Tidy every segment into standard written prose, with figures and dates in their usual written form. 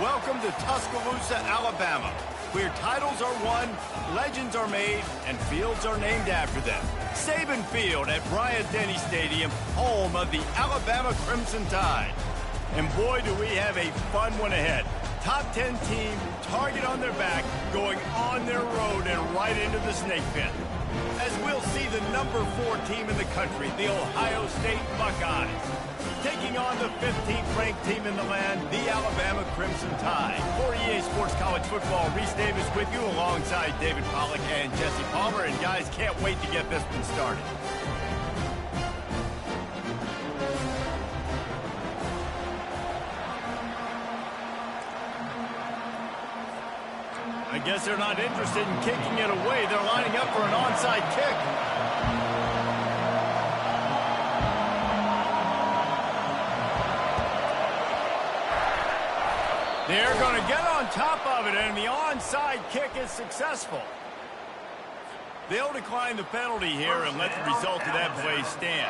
Welcome to Tuscaloosa, Alabama, where titles are won, legends are made, and fields are named after them. Saban Field at Bryant-Denny Stadium, home of the Alabama Crimson Tide. And boy, do we have a fun one ahead. Top 10 team, target on their back, going on their road and right into the snake pit. As we'll see the number 4 team in the country, the Ohio State Buckeyes, taking on the 15th ranked team in the land, the Alabama Crimson Tide. For EA Sports College Football, Reese Davis with you alongside David Pollack and Jesse Palmer. And guys, can't wait to get this one started. I guess they're not interested in kicking it away. They're lining up for an onside kick. They're going to get on top of it, and the onside kick is successful. They'll decline the penalty here and let the result of that play stand.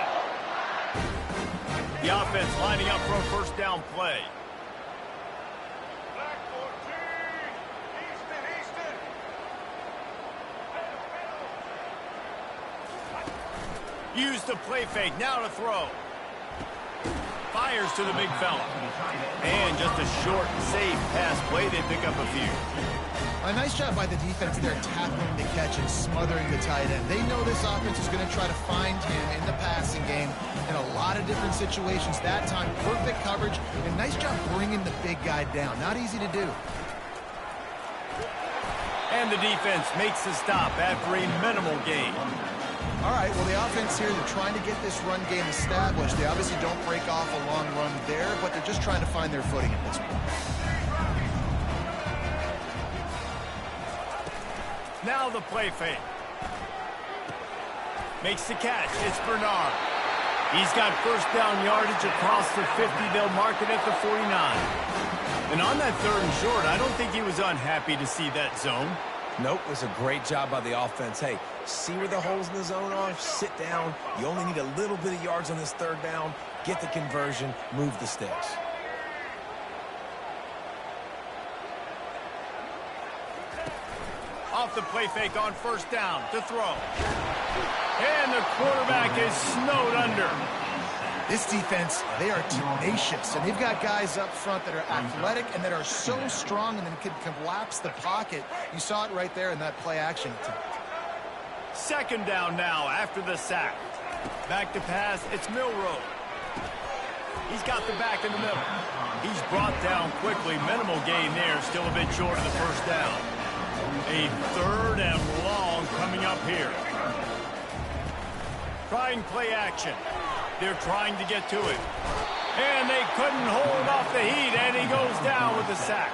The offense lining up for a first down play. Use the play fake, now to throw. Fires to the big fella. And just a short, safe pass play, they pick up a few. A nice job by the defense there, tackling the catch and smothering the tight end. They know this offense is going to try to find him in the passing game in a lot of different situations. That time, perfect coverage, and nice job bringing the big guy down. Not easy to do. And the defense makes the stop after a minimal gain. All right, well, the offense here, they're trying to get this run game established. They obviously don't break off a long run there, but they're just trying to find their footing at this point. Now the play fake. Makes the catch. It's Bernard. He's got first down yardage across the 50. They'll mark it at the 49. And on that 3rd and short, I don't think he was unhappy to see that zone. Nope, it was a great job by the offense. Hey, see where the holes in the zone are? Sit down. You only need a little bit of yards on this 3rd down. Get the conversion. Move the sticks. Off the play fake on first down to throw. And the quarterback is snowed under. This defense, they are tenacious, and they've got guys up front that are athletic and that are so strong and then can collapse the pocket. You saw it right there in that play action attempt. 2nd down now after the sack. Back to pass, it's Milroe. He's got the back in the middle. He's brought down quickly. Minimal gain there, still a bit short of the first down. A 3rd and long coming up here. Trying play action. They're trying to get to it. And they couldn't hold off the heat, and he goes down with the sack.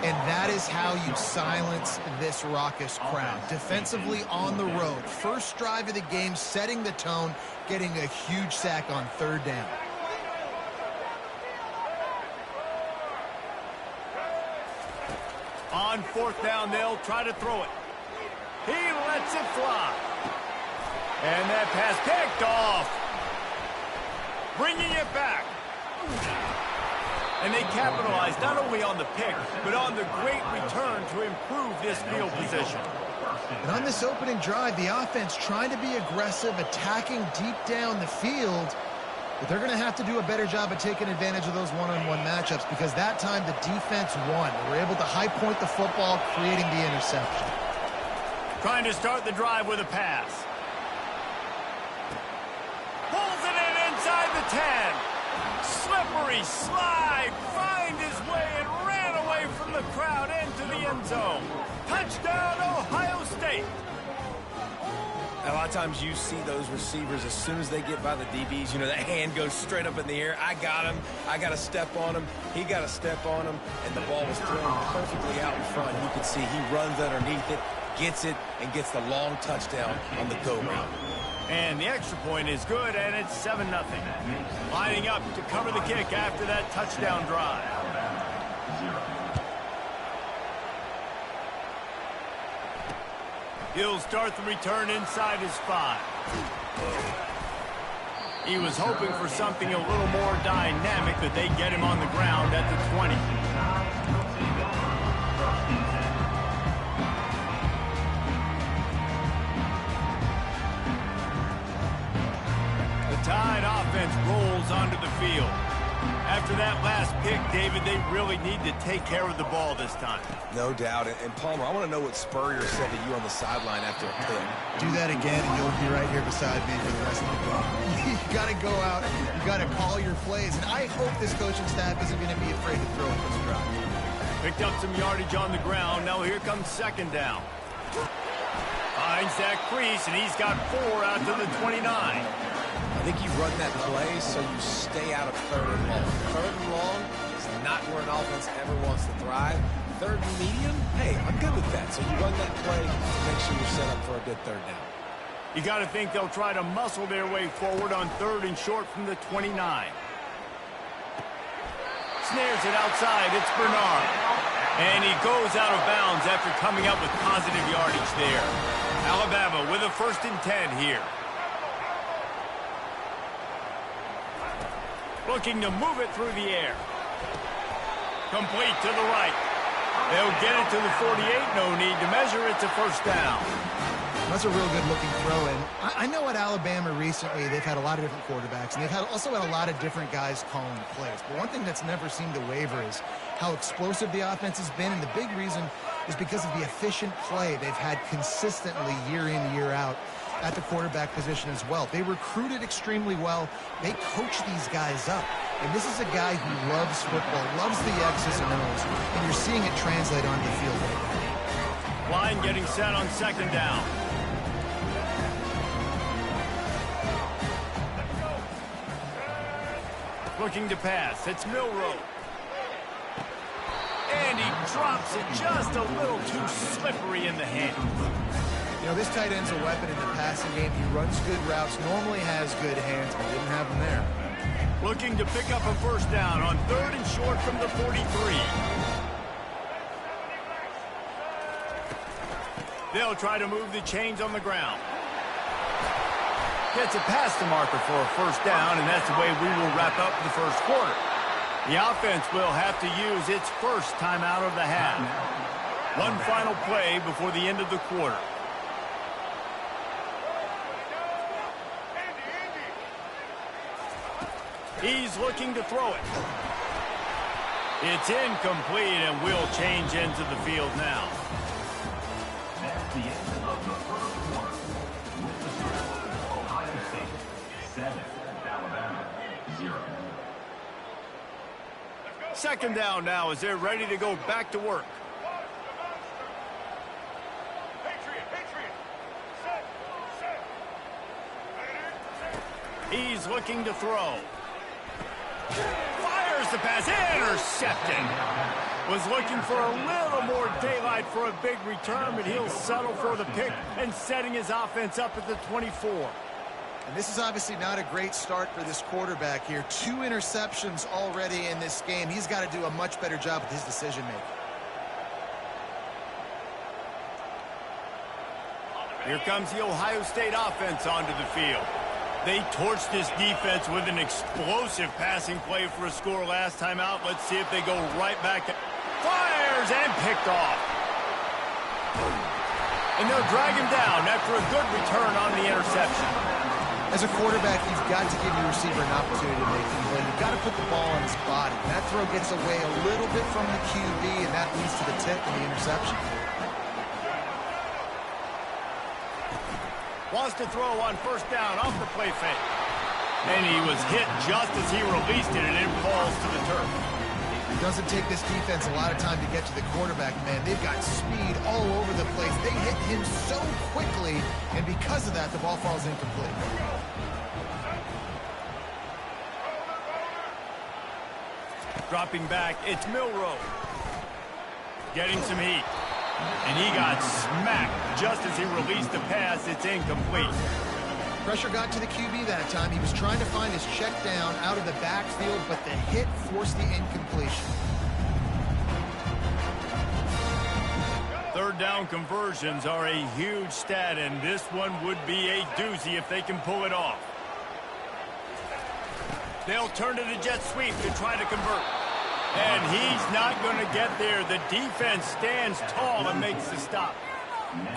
And that is how you silence this raucous crowd. Defensively on the road. First drive of the game, setting the tone, getting a huge sack on 3rd down. On 4th down, they'll try to throw it. He lets it fly. And that pass picked off. Bringing it back. And they capitalized not only on the pick, but on the great return to improve this field position. And on this opening drive, the offense trying to be aggressive, attacking deep down the field. But they're going to have to do a better job of taking advantage of those one-on-one matchups, because that time the defense won. They were able to high point the football, creating the interception. Trying to start the drive with a pass. Pulls it in inside the 10. Slippery slide, find his way and ran away from the crowd into the end zone. Touchdown, Ohio State. A lot of times you see those receivers, as soon as they get by the DBs, you know, that hand goes straight up in the air. I got him. I got to step on him. He got to step on him. And the ball was thrown perfectly out in front. You can see he runs underneath it, gets it, and gets the long touchdown on the go route. And the extra point is good, and it's 7-0. Lining up to cover the kick after that touchdown drive. He'll start the return inside his 5. He was hoping for something a little more dynamic, but they get him on the ground at the 20. offense rolls onto the field. After that last pick, David, they really need to take care of the ball this time. No doubt. And Palmer, I want to know what Spurrier said to you on the sideline after a pick. Do that again, and you'll be right here beside me for the rest of the game. You got to go out, you got to call your plays, and I hope this coaching staff isn't going to be afraid to throw at this drive. Picked up some yardage on the ground. Now here comes second down. Finds that crease, and he's got 4 out to the 29. I think you run that play so you stay out of third and long. Third and long is not where an offense ever wants to thrive. Third and medium, hey, I'm good with that. So you run that play to make sure you're set up for a good third down. You got to think they'll try to muscle their way forward on 3rd and short from the 29. Snares it outside. It's Bernard. And he goes out of bounds after coming up with positive yardage there. Alabama with a 1st and 10 here. Looking to move it through the air. Complete to the right. They'll get it to the 48. No need to measure. It's a 1st down. That's a real good-looking throw. And I know at Alabama recently they've had a lot of different quarterbacks, and they've also had a lot of different guys calling plays. But one thing that's never seemed to waver is how explosive the offense has been, and the big reason is because of the efficient play they've had consistently year in, year out at the quarterback position as well. They recruited extremely well. They coach these guys up. And this is a guy who loves football, loves the X's and O's, and you're seeing it translate onto the field right now. Line getting set on 2nd down. Looking to pass. It's Milroe. And he drops it just a little too slippery in the hand. You know, this tight end's a weapon in the passing game. He runs good routes, normally has good hands, but didn't have them there. Looking to pick up a 1st down on 3rd and short from the 43. They'll try to move the chains on the ground. Gets it past the marker for a 1st down, and that's the way we will wrap up the 1st quarter. The offense will have to use its 1st timeout of the half. One final play before the end of the quarter. He's looking to throw it. It's incomplete, and we'll change ends of the field now. That's the end of the 1st quarter. With the score, Ohio State 7, Alabama 0. 2nd down now as they're ready to go back to work. He's looking to throw. Fires the pass, intercepted. Was looking for a little more daylight for a big return, but he'll settle for the pick and setting his offense up at the 24. And this is obviously not a great start for this quarterback here. 2 interceptions already in this game. He's got to do a much better job with his decision-making. Here comes the Ohio State offense onto the field. They torched this defense with an explosive passing play for a score last time out. Let's see if they go right back. Fires and picked off. And they'll drag him down after a good return on the interception. As a quarterback, you've got to give your receiver an opportunity to make the play. You've got to put the ball on his body. That throw gets away a little bit from the QB, and that leads to the tip and the interception. Wants to throw on 1st down off the play fake. And he was hit just as he released it, and it falls to the turf. It doesn't take this defense a lot of time to get to the quarterback, man. They've got speed all over the place. They hit him so quickly, and because of that, the ball falls incomplete. Dropping back, it's Milroe. Getting some heat. And he got smacked just as he released the pass. It's incomplete. Pressure got to the QB that time. He was trying to find his check down out of the backfield, but the hit forced the incompletion. 3rd down conversions are a huge stat, and this one would be a doozy if they can pull it off. They'll turn to the jet sweep to try to convert. And he's not going to get there. The defense stands tall and makes the stop.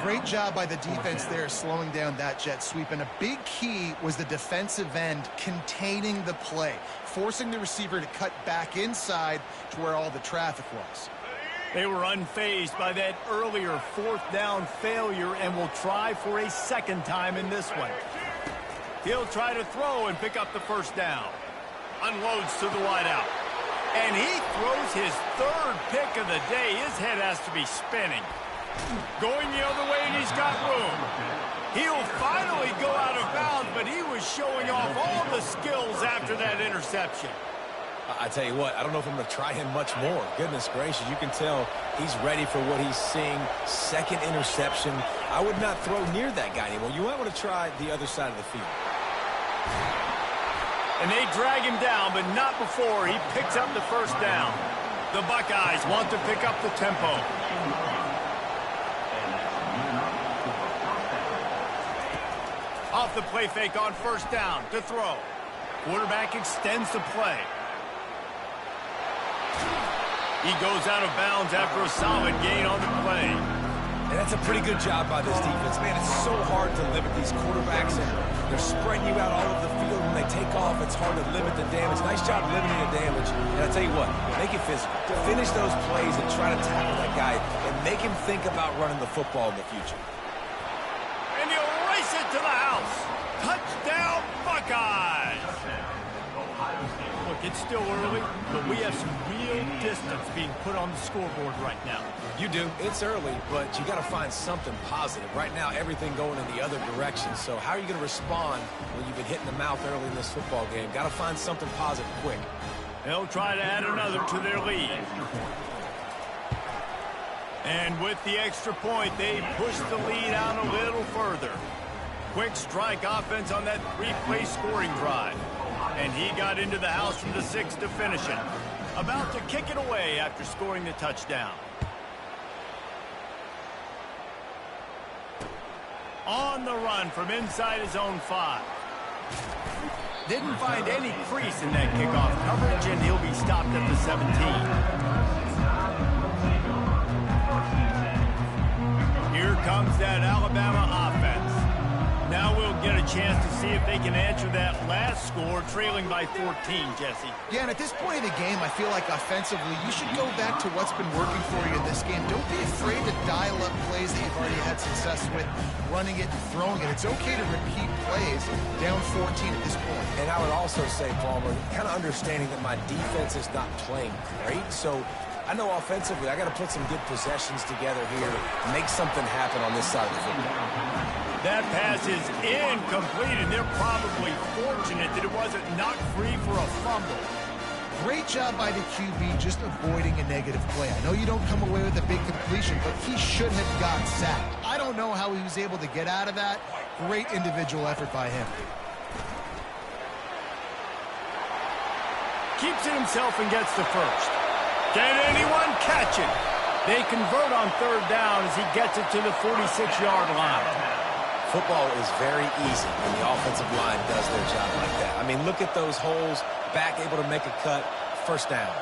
Great job by the defense there slowing down that jet sweep. And a big key was the defensive end containing the play, forcing the receiver to cut back inside to where all the traffic was. They were unfazed by that earlier fourth down failure and will try for a second time in this one. He'll try to throw and pick up the first down. Unloads to the wideout. And he throws his third pick of the day. His head has to be spinning. Going the other way, and he's got room. He'll finally go out of bounds, but he was showing off all the skills after that interception. I tell you what, I don't know if I'm going to try him much more. Goodness gracious, you can tell he's ready for what he's seeing. Second interception. I would not throw near that guy anymore. You might want to try the other side of the field. And they drag him down, but not before he picks up the first down. The Buckeyes want to pick up the tempo. Off the play fake on first down to throw. Quarterback extends the play. He goes out of bounds after a solid gain on the play. And that's a pretty good job by this defense. Man, it's so hard to limit these quarterbacks, and they're spreading you out all over the field. When they take off, it's hard to limit the damage. Nice job limiting the damage. And I tell you what, make it physical. Finish those plays and try to tackle that guy and make him think about running the football in the future. And he'll race it to the house. Touchdown, Buckeyes! Look, it's still early, but we have some real distance being put on the scoreboard right now. You do. It's early, but you got to find something positive. Right now, everything going in the other direction. So how are you going to respond when you've been hitting the mouth early in this football game? Got to find something positive quick. They'll try to add another to their lead. And with the extra point, they push the lead out a little further. Quick strike offense on that three-play scoring drive. And he got into the house from the 6 to finish it. About to kick it away after scoring the touchdown. On the run from inside his own 5. Didn't find any crease in that kickoff coverage, and he'll be stopped at the 17. Here comes that Alabama offense. Now we'll get a chance to see if they can answer that last score, trailing by 14, Jesse. Yeah, and at this point of the game, I feel like offensively, you should go back to what's been working for you in this game. Don't be afraid to dial up plays that you've already had success with, running it and throwing it. It's okay to repeat plays down 14 at this point. And I would also say, Palmer, kind of understanding that my defense is not playing great, so I know offensively I got to put some good possessions together here, make something happen on this side of the football. That pass is incomplete, and they're probably fortunate that it wasn't knocked free for a fumble. Great job by the QB just avoiding a negative play. I know you don't come away with a big completion, but he should have got sacked. I don't know how he was able to get out of that. Great individual effort by him. Keeps it himself and gets the first. Can anyone catch it? They convert on third down as he gets it to the 46-yard line. Football is very easy when the offensive line does their job like that. I mean, look at those holes, back able to make a cut, first down.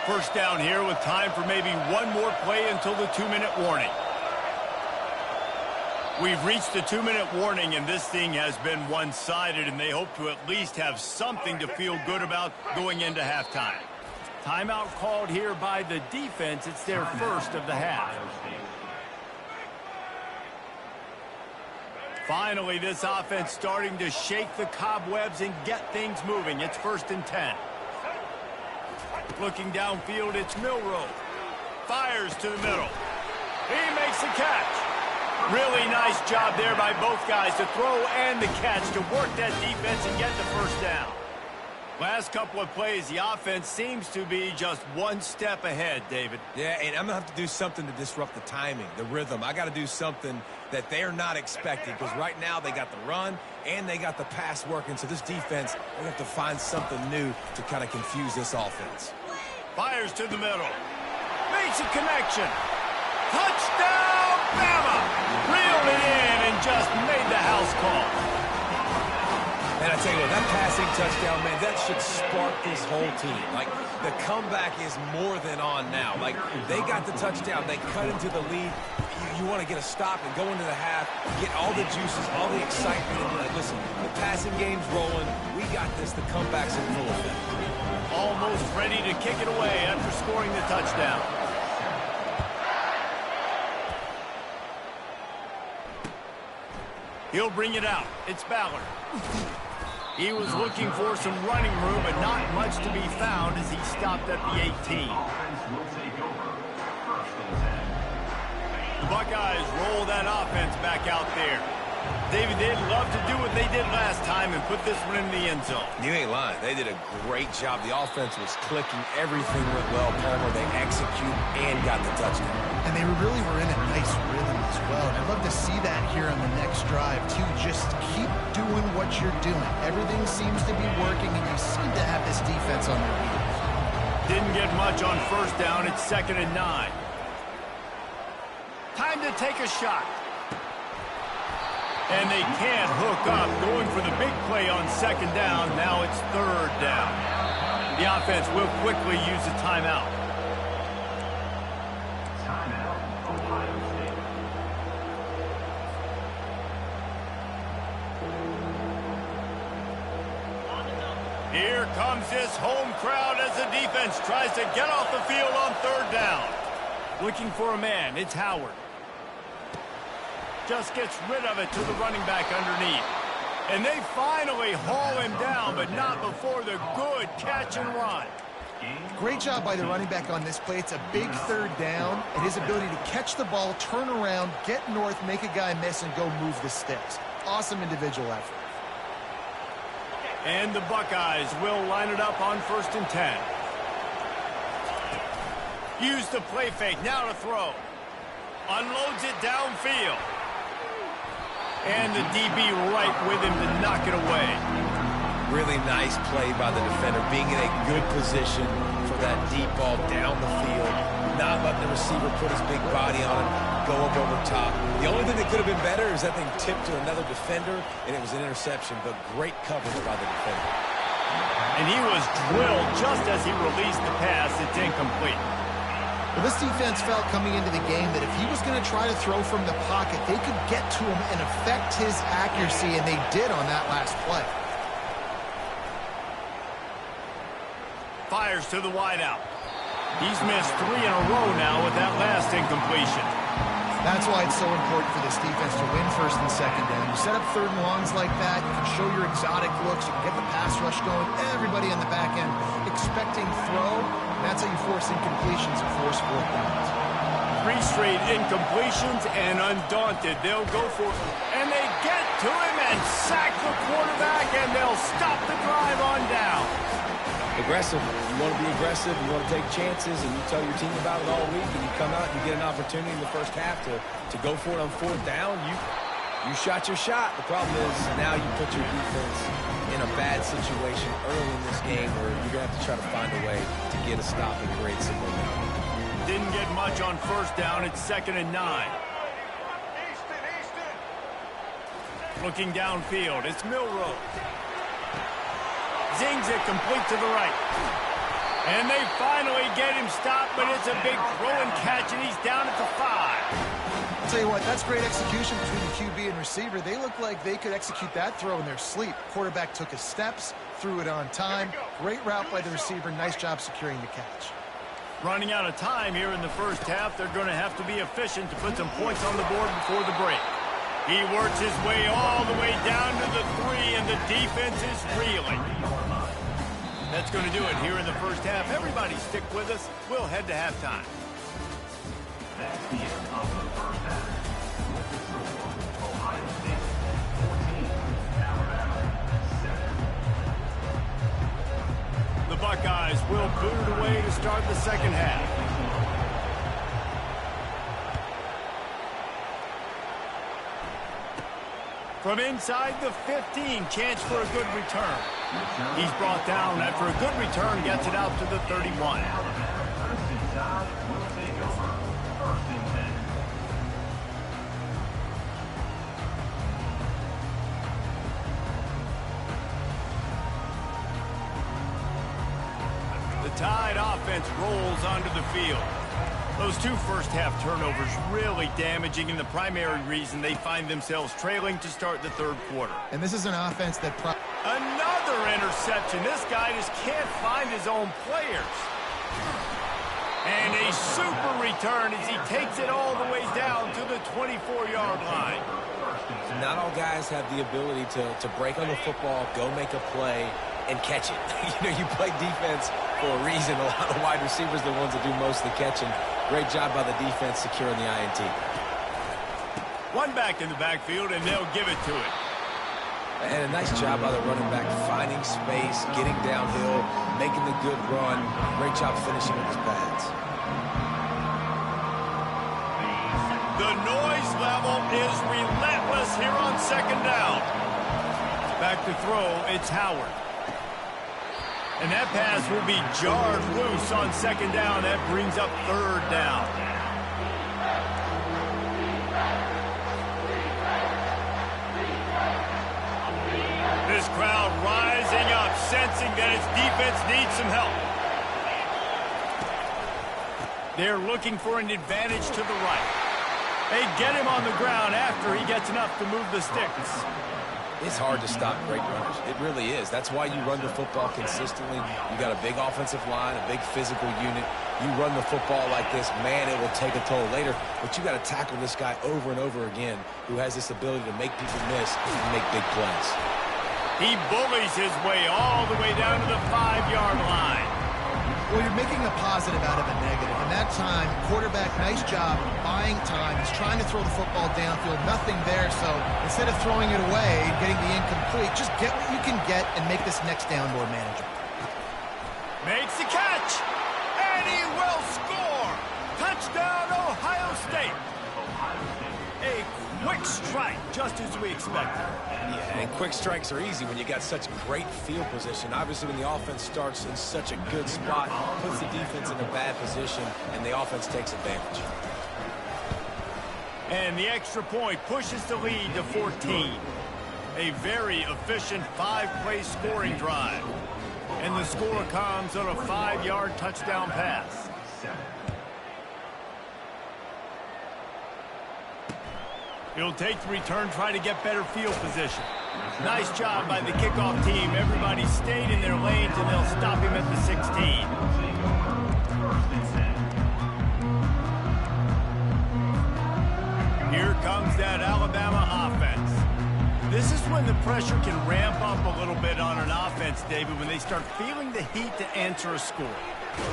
First down here with time for maybe one more play until the 2-minute warning. We've reached the 2-minute warning, and this thing has been one-sided, and they hope to at least have something to feel good about going into halftime. Timeout called here by the defense. It's their first of the half. Finally, this offense starting to shake the cobwebs and get things moving. It's 1st and 10. Looking downfield, it's Milroe. Fires to the middle. He makes the catch. Really nice job there by both guys to throw and the catch to work that defense and get the first down. Last couple of plays, the offense seems to be just one step ahead, David. Yeah, and I'm going to have to do something to disrupt the timing, the rhythm. I got to do something that they're not expecting, because right now they got the run and they got the pass working. So this defense, they have to find something new to kind of confuse this offense. Fires to the middle. Makes a connection. Touchdown, Bama! Reeled it in and just made the house call. And I tell you what, that passing touchdown, man, that should spark this whole team. Like, The comeback is more than on now. Like, they got the touchdown. They cut into the lead. You want to get a stop and go into the half, get all the juices, all the excitement. And like, listen, the passing game's rolling. We got this. The comeback's in full effect. Almost ready to kick it away after scoring the touchdown. He'll bring it out. It's Ballard. He was looking for some running room, but not much to be found as he stopped at the 18. The Buckeyes roll that offense back out there. David, they'd love to do what they did last time and put this one in the end zone. You ain't lying. They did a great job. The offense was clicking. Everything went well. Palmer, they executed and got the touchdown. And they really were in a nice rhythm as well. And I'd love to see that here on the next drive, too. Just keep doing what you're doing. Everything seems to be working, and you seem to have this defense on their heels. Didn't get much on first down. It's 2nd and 9. Time to take a shot. And they can't hook up, going for the big play on 2nd down. Now it's 3rd down. The offense will quickly use a timeout. Timeout, Ohio State. Here comes this home crowd as the defense tries to get off the field on 3rd down. Looking for a man, it's Howard. Just gets rid of it to the running back underneath. And they finally haul him down, but not before the good catch and run. Great job by the running back on this play. It's a big 3rd down, and his ability to catch the ball, turn around, get north, make a guy miss, and go move the sticks. Awesome individual effort. And the Buckeyes will line it up on 1st and 10. Use the play fake, now to throw. Unloads it downfield. And the DB right with him to knock it away. Really nice play by the defender, being in a good position for that deep ball down the field, not letting the receiver put his big body on it, go up over top. The only thing that could have been better is that thing tipped to another defender, and it was an interception, but great coverage by the defender. And he was drilled just as he released the pass. It's incomplete. Well, this defense felt coming into the game that if he was going to try to throw from the pocket, they could get to him and affect his accuracy, and they did on that last play. Fires to the wideout. He's missed 3 in a row now with that last incompletion. That's why it's so important for this defense to win 1st and 2nd down. You set up 3rd and longs like that, you can show your exotic looks, you can get the pass rush going, everybody on the back end expecting throw. That's how you force incompletions and force 4th downs. 3 straight incompletions, and undaunted, they'll go for it. And they get to him and sack the quarterback, and they'll stop the drive on down. Aggressive. You want to be aggressive, you want to take chances, and you tell your team about it all week, and you come out and you get an opportunity in the first half to go for it on 4th down. You shot your shot. The problem is now you put your defense in a bad situation early in this game where you're going to have to try to find a way to get a stop and create some momentum. Didn't get much on 1st down. It's 2nd and 9. Looking downfield, it's Milroe. Zings it complete to the right. And they finally get him stopped, but it's a big throw and catch, and he's down at the 5. I'll tell you what, that's great execution between the QB and receiver. They look like they could execute that throw in their sleep. Quarterback took his steps, threw it on time. Great route by the receiver. Nice job securing the catch. Running out of time here in the first half. They're going to have to be efficient to put some points on the board before the break. He works his way all the way down to the 3, and the defense is reeling. That's going to do it here in the first half. Everybody stick with us. We'll head to halftime. That's the end of the first half. With the score, Ohio State 14, Alabama 7. The Buckeyes will boot it away to start the second half. From inside the 15, chance for a good return. He's brought down after a good return, gets it out to the 31. First and 10. Will take over. 1st and 10. The Tide offense rolls onto the field. Those two first-half turnovers really damaging, and the primary reason they find themselves trailing to start the third quarter. And this is an offense that... Another interception. This guy just can't find his own players. And a super return as he takes it all the way down to the 24-yard line. Not all guys have the ability to break on the football, go make a play, and catch it. You play defense for a reason. A lot of wide receivers are the ones that do most of the catching. Great job by the defense securing the INT. One back in the backfield, and they'll give it to it. And a nice job by the running back, finding space, getting downhill, making the good run. Great job finishing with his pads. The noise level is relentless here on second down. Back to throw, it's Howard. And that pass will be jarred loose on second down. That brings up third down. This crowd rising up, sensing that its defense needs some help. They're looking for an advantage to the right. They get him on the ground after he gets enough to move the sticks. It's hard to stop great runners. It really is. That's why you run the football consistently. You got a big offensive line, a big physical unit. You run the football like this, man, it will take a toll later. But you got to tackle this guy over and over again who has this ability to make people miss and make big plays. He bullies his way all the way down to the 5-yard line. Well, you're making a positive out of a negative. And that time, quarterback, nice job buying time. He's trying to throw the football downfield. Nothing there, so instead of throwing it away and getting the incomplete, just get what you can get and make this next down more manageable. Makes the catch, and he will score. Touchdown, Ohio State. A quick strike, just as we expected. Yeah, and quick strikes are easy when you got such great field position. Obviously, when the offense starts in such a good spot, puts the defense in a bad position, and the offense takes advantage. And the extra point pushes the lead to 14. A very efficient 5-play scoring drive. And the score comes on a 5-yard touchdown pass. He'll take the return, try to get better field position. Nice job by the kickoff team. Everybody stayed in their lanes, and they'll stop him at the 16. Here comes that Alabama offense. This is when the pressure can ramp up a little bit on an offense, David, when they start feeling the heat to answer a score.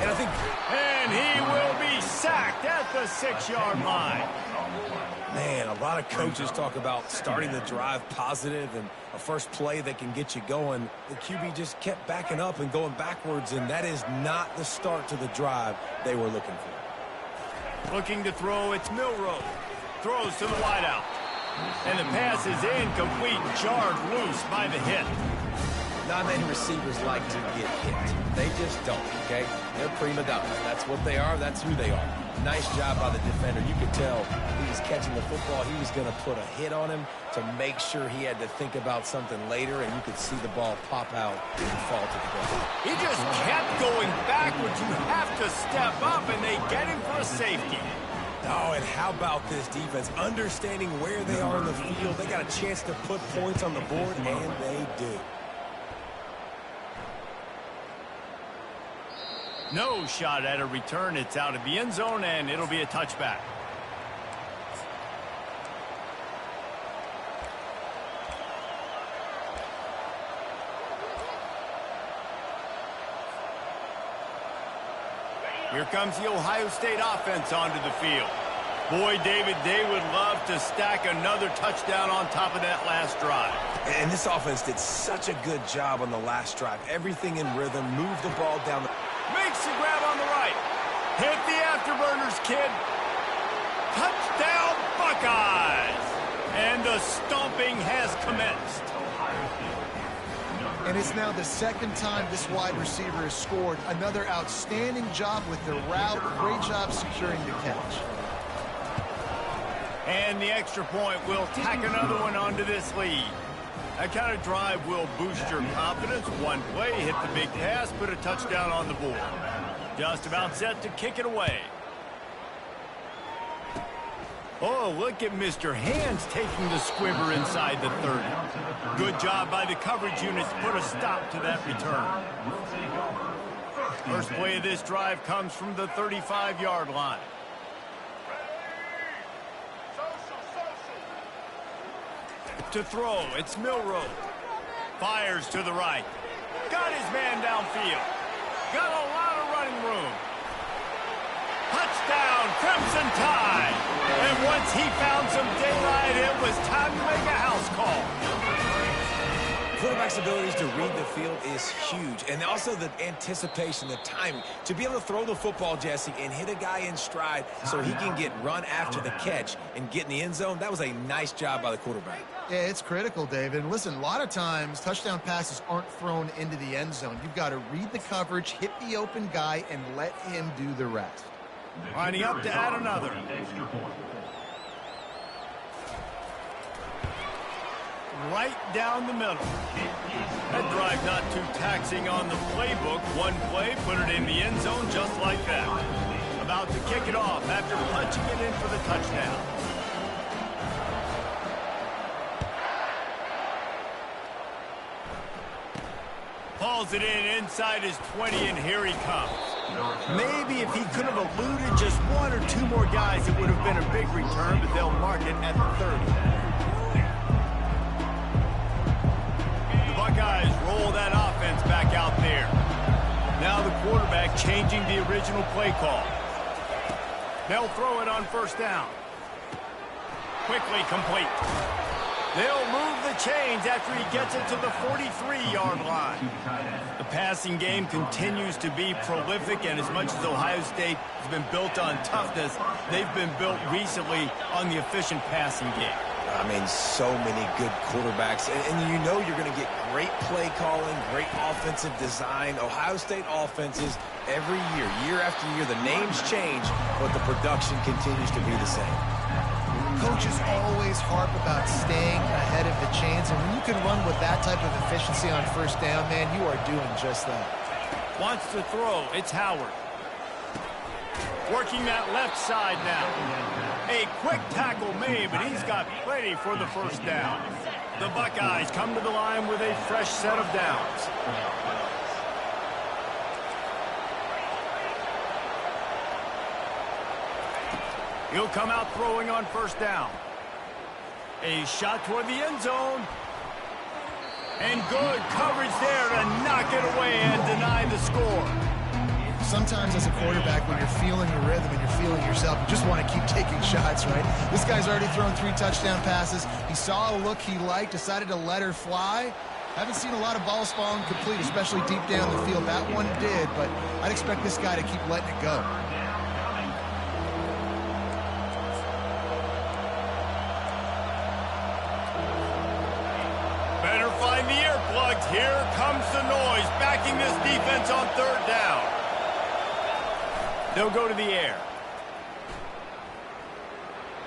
And he will be sacked at the 6-yard line. Man, a lot of coaches talk about starting the drive positive and a first play that can get you going. The QB just kept backing up and going backwards, and that is not the start to the drive they were looking for. Looking to throw, it's Milroe. Throws to the wideout. And the pass is incomplete, jarred loose by the hit. Not many receivers like to get hit. They just don't, okay? They're prima donnas. That's what they are. That's who they are. Nice job by the defender. You could tell he was catching the football. He was going to put a hit on him to make sure he had to think about something later, and you could see the ball pop out and fall to the ground. He just kept going backwards. You have to step up, and they get him for a safety. Oh, and how about this defense? Understanding where they are in the field. They got a chance to put points on the board, and they do. No shot at a return. It's out of the end zone, and it'll be a touchback. Here comes the Ohio State offense onto the field. Boy, David, they would love to stack another touchdown on top of that last drive. And this offense did such a good job on the last drive. Everything in rhythm, moved the ball down the... Makes the grab on the right. Hit the afterburners, kid. Touchdown, Buckeyes. And the stomping has commenced. And it's now the second time this wide receiver has scored. Another outstanding job with the route. Great job securing the catch. And the extra point will tack another one onto this lead. That kind of drive will boost your confidence. One play, hit the big pass, put a touchdown on the board. Just about set to kick it away. Oh, look at Mr. Hands taking the squibber inside the 30. Good job by the coverage units to put a stop to that return. First play of this drive comes from the 35-yard line. To throw, it's Milroe. Fires to the right. Got his man downfield. Got a lot of running room. Touchdown, Crimson Tide. And once he found some daylight, it was time to make a house call. Quarterback's abilities to read the field is huge. And also the anticipation, the timing. To be able to throw the football, Jesse, and hit a guy in stride so he can get run after the catch and get in the end zone, that was a nice job by the quarterback. Yeah, it's critical, David. And listen, a lot of times touchdown passes aren't thrown into the end zone. You've got to read the coverage, hit the open guy, and let him do the rest. Lining up to add another. Right down the middle. That drive not too taxing on the playbook. One play, put it in the end zone just like that. About to kick it off after punching it in for the touchdown. Hauls it in inside his 20, and here he comes. Maybe if he could have eluded just one or two more guys, it would have been a big return, but they'll mark it at the 30. Buckeyes roll that offense back out there. Now the quarterback changing the original play call. They'll throw it on first down. Quickly complete. They'll move the chains after he gets it to the 43-yard line. The passing game continues to be prolific, and as much as Ohio State has been built on toughness, they've been built recently on the efficient passing game. I mean, so many good quarterbacks. And you know you're going to get great play calling, great offensive design. Ohio State offenses every year after year, the names change, but the production continues to be the same. Coaches always harp about staying ahead of the chains, and when you can run with that type of efficiency on first down, man, you are doing just that. Wants to throw. It's Howard. Working that left side now. A quick tackle made, but he's got plenty for the first down. The Buckeyes come to the line with a fresh set of downs. He'll come out throwing on first down. A shot toward the end zone. And good coverage there to knock it away and deny the score. Sometimes as a quarterback, when you're feeling the rhythm and you're feeling yourself, you just want to keep taking shots, right? This guy's already thrown 3 touchdown passes. He saw a look he liked, decided to let her fly. Haven't seen a lot of balls falling complete, especially deep down the field. That one did, but I'd expect this guy to keep letting it go. Better find the earplugs. Here comes the noise, backing this defense on third down. They'll go to the air.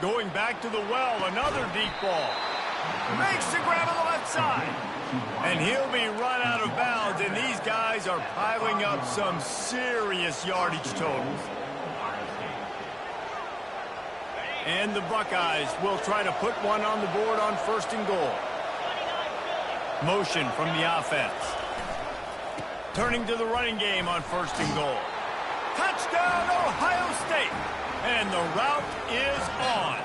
Going back to the well, another deep ball. Makes the grab on the left side. And he'll be run out of bounds, and these guys are piling up some serious yardage totals. And the Buckeyes will try to put one on the board on first and goal. Motion from the offense. Turning to the running game on first and goal. Touchdown, Ohio State! And the route is on.